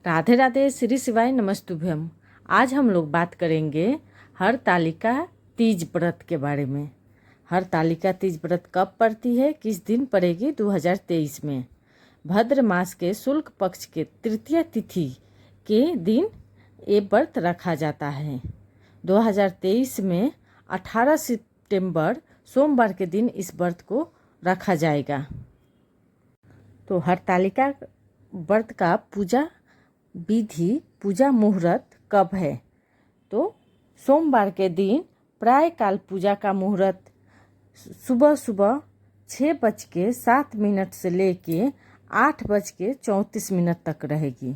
राधे राधे, श्री शिवाय नमस्तुभ्यम। आज हम लोग बात करेंगे हरतालिका तीज व्रत के बारे में। हरतालिका तीज व्रत कब पड़ती है, किस दिन पड़ेगी? 2023 में भद्र मास के शुक्ल पक्ष के तृतीय तिथि के दिन ये व्रत रखा जाता है। 2023 में 18 सितंबर सोमवार के दिन इस व्रत को रखा जाएगा। तो हरतालिका व्रत का पूजा विधि, पूजा मुहूर्त कब है? तो सोमवार के दिन प्रायःकाल पूजा का मुहूर्त सुबह 6:07 से लेके 8:34 तक रहेगी।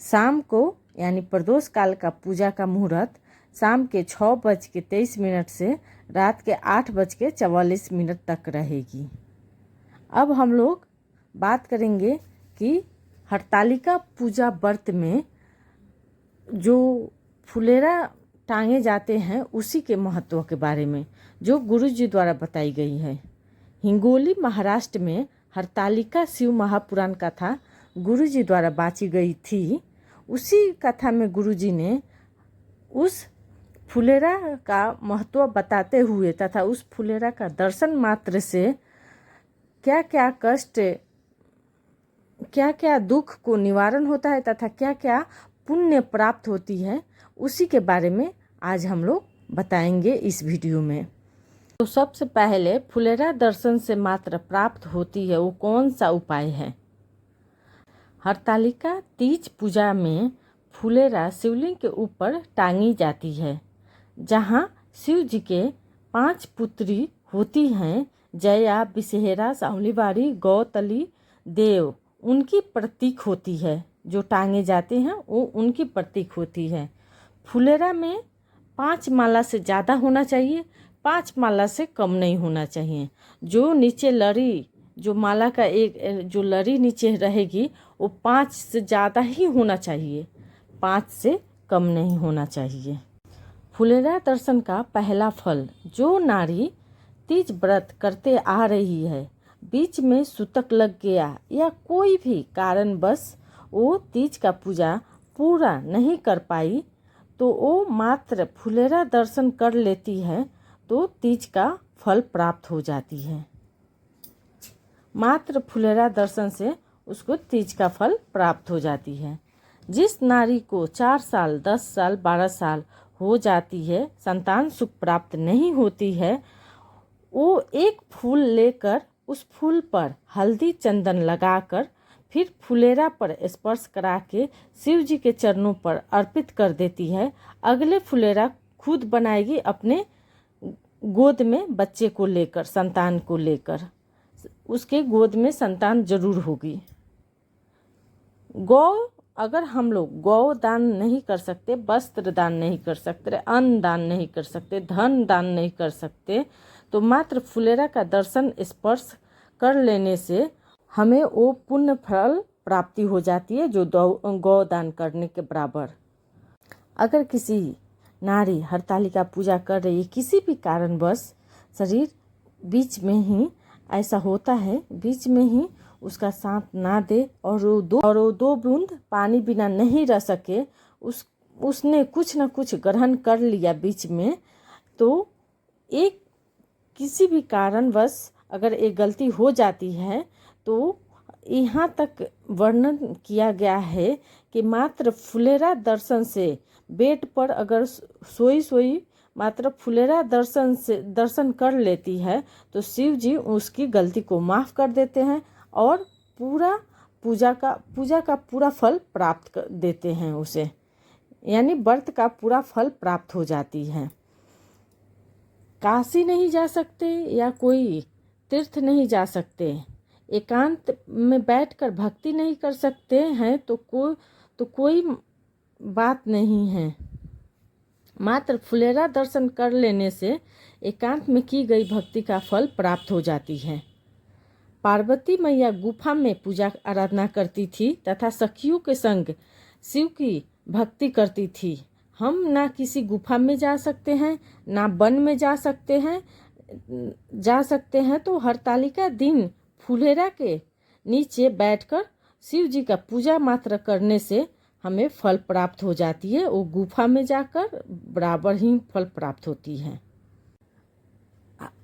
शाम को यानी प्रदोष काल का पूजा का मुहूर्त शाम के 6:23 से रात के 8:44 तक रहेगी। अब हम लोग बात करेंगे कि हरतालिका पूजा व्रत में जो फुलेरा टांगे जाते हैं उसी के महत्व के बारे में, जो गुरु जी द्वारा बताई गई है। हिंगोली महाराष्ट्र में हरतालिका शिव महापुराण कथा गुरु जी द्वारा बाची गई थी। उसी कथा में गुरु जी ने उस फुलेरा का महत्व बताते हुए तथा उस फुलेरा का दर्शन मात्र से क्या क्या कष्ट, क्या क्या दुख को निवारण होता है तथा क्या क्या पुण्य प्राप्त होती है, उसी के बारे में आज हम लोग बताएंगे इस वीडियो में। तो सबसे पहले फुलेरा दर्शन से मात्र प्राप्त होती है वो कौन सा उपाय है? हरतालिका तीज पूजा में फुलेरा शिवलिंग के ऊपर टांगी जाती है, जहाँ शिव जी के 5 पुत्री होती हैं, जया, बिसेहरा, सावलीबाड़ी, गौतली, देव उनकी प्रतीक होती है। जो टांगे जाते हैं वो उनकी प्रतीक होती है। फुलेरा में 5 माला से ज़्यादा होना चाहिए, 5 माला से कम नहीं होना चाहिए। जो नीचे लड़ी, जो माला का एक जो लड़ी नीचे रहेगी वो 5 से ज़्यादा ही होना चाहिए, 5 से कम नहीं होना चाहिए। फुलेरा दर्शन का पहला फल, जो नारी तीज व्रत करते आ रही है, बीच में सूतक लग गया या कोई भी कारणवश वो तीज का पूजा पूरा नहीं कर पाई, तो वो मात्र फुलेरा दर्शन कर लेती है तो तीज का फल प्राप्त हो जाती है। मात्र फुलेरा दर्शन से उसको तीज का फल प्राप्त हो जाती है। जिस नारी को 4 साल, 10 साल, 12 साल हो जाती है, संतान सुख प्राप्त नहीं होती है, वो एक फूल लेकर उस फूल पर हल्दी चंदन लगाकर फिर फुलेरा पर स्पर्श करा के शिव जी के चरणों पर अर्पित कर देती है। अगले फुलेरा खुद बनाएगी अपने गोद में बच्चे को लेकर, संतान को लेकर। उसके गोद में संतान जरूर होगी। अगर हम लोग गौ दान नहीं कर सकते, वस्त्र दान नहीं कर सकते, अन्न दान नहीं कर सकते, धन दान नहीं कर सकते, तो मात्र फुलेरा का दर्शन स्पर्श कर लेने से हमें वो पुण्य फल प्राप्ति हो जाती है, जो गौ दान करने के बराबर। अगर किसी नारी हरतालिका पूजा कर रही है, किसी भी कारणवश शरीर बीच में ही ऐसा होता है, बीच में ही उसका साथ ना दे और वो 2 बूंद पानी बिना नहीं रह सके, उसने कुछ न कुछ ग्रहण कर लिया बीच में, तो एक किसी भी कारणवश अगर एक गलती हो जाती है, तो यहाँ तक वर्णन किया गया है कि मात्र फुलेरा दर्शन से बेड पर अगर सोई मात्र फुलेरा दर्शन कर लेती है तो शिव जी उसकी गलती को माफ़ कर देते हैं और पूरा पूजा का पूरा फल प्राप्त कर देते हैं उसे, यानी व्रत का पूरा फल प्राप्त हो जाती है। काशी नहीं जा सकते या कोई तीर्थ नहीं जा सकते, एकांत में बैठकर भक्ति नहीं कर सकते हैं, तो कोई बात नहीं है। मात्र फुलेरा दर्शन कर लेने से एकांत में की गई भक्ति का फल प्राप्त हो जाती है। पार्वती मैया गुफा में पूजा आराधना करती थी तथा सखियों के संग शिव की भक्ति करती थी। हम ना किसी गुफा में जा सकते हैं, ना वन में जा सकते हैं, तो हरतालिका दिन फुलेरा के नीचे बैठकर शिव जी का पूजा मात्र करने से हमें फल प्राप्त हो जाती है, वो गुफा में जाकर बराबर ही फल प्राप्त होती है।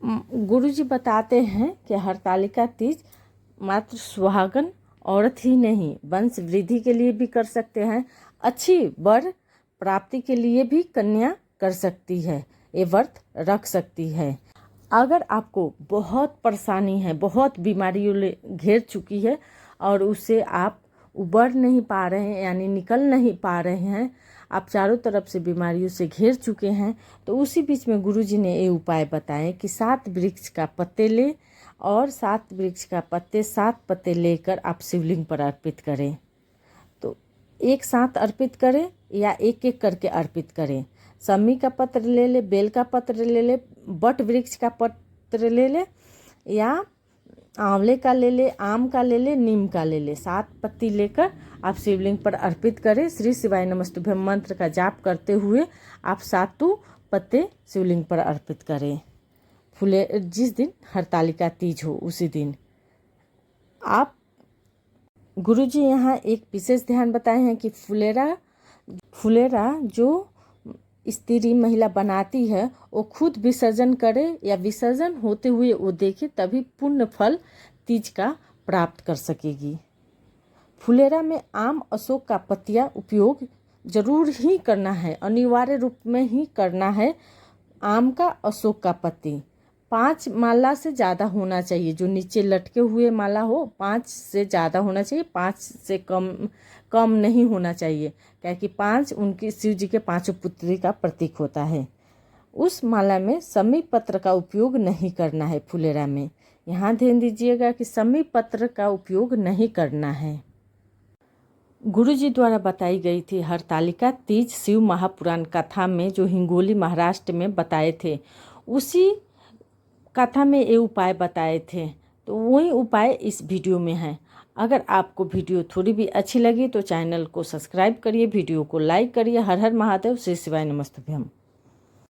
गुरुजी बताते हैं कि हरतालिका तीज मात्र सुहागन औरत ही नहीं, वंश वृद्धि के लिए भी कर सकते हैं, अच्छी वर प्राप्ति के लिए भी कन्या कर सकती है, ये व्रत रख सकती है। अगर आपको बहुत परेशानी है, बहुत बीमारियों घेर चुकी है और उससे आप उबर नहीं पा रहे हैं, यानी निकल नहीं पा रहे हैं, आप चारों तरफ से बीमारियों से घेर चुके हैं, तो उसी बीच में गुरुजी ने ये उपाय बताए कि 7 वृक्ष का पत्ते ले और 7 वृक्ष का पत्ते 7 पत्ते लेकर आप शिवलिंग पर अर्पित करें। तो एक साथ अर्पित करें या एक एक करके अर्पित करें। समी का पत्र ले ले, बेल का पत्र ले ले, बट वृक्ष का पत्र ले ले, या आंवले का ले ले, आम का ले ले, नीम का ले ले। 7 पत्ती लेकर आप शिवलिंग पर अर्पित करें। श्री शिवाय नमस्तुभ्यम मंत्र का जाप करते हुए आप 7 पत्ते शिवलिंग पर अर्पित करें। फुले जिस दिन हरतालिका तीज हो उसी दिन आप गुरुजी यहाँ एक विशेष ध्यान बताए हैं कि फुलेरा जो स्त्री महिला बनाती है वो खुद विसर्जन करे या विसर्जन होते हुए वो देखे, तभी पुण्य फल तीज का प्राप्त कर सकेगी। फुलेरा में आम अशोक का पत्तियां उपयोग जरूर ही करना है, अनिवार्य रूप में ही करना है। आम का, अशोक का पत्ती 5 माला से ज़्यादा होना चाहिए, जो नीचे लटके हुए माला हो 5 से ज़्यादा होना चाहिए, 5 से कम नहीं होना चाहिए, क्योंकि 5 उनकी शिव जी के 5 पुत्री का प्रतीक होता है। उस माला में समी पत्र का उपयोग नहीं करना है। फुलेरा में यहाँ ध्यान दीजिएगा कि समी पत्र का उपयोग नहीं करना है। गुरुजी द्वारा बताई गई थी हरतालिका तीज शिव महापुराण कथा में, जो हिंगोली महाराष्ट्र में बताए थे, उसी कथा में ये उपाय बताए थे, तो वही उपाय इस वीडियो में है। अगर आपको वीडियो थोड़ी भी अच्छी लगी तो चैनल को सब्सक्राइब करिए, वीडियो को लाइक करिए। हर हर महादेव, श्री शिवाय नमस्तुभ्यम।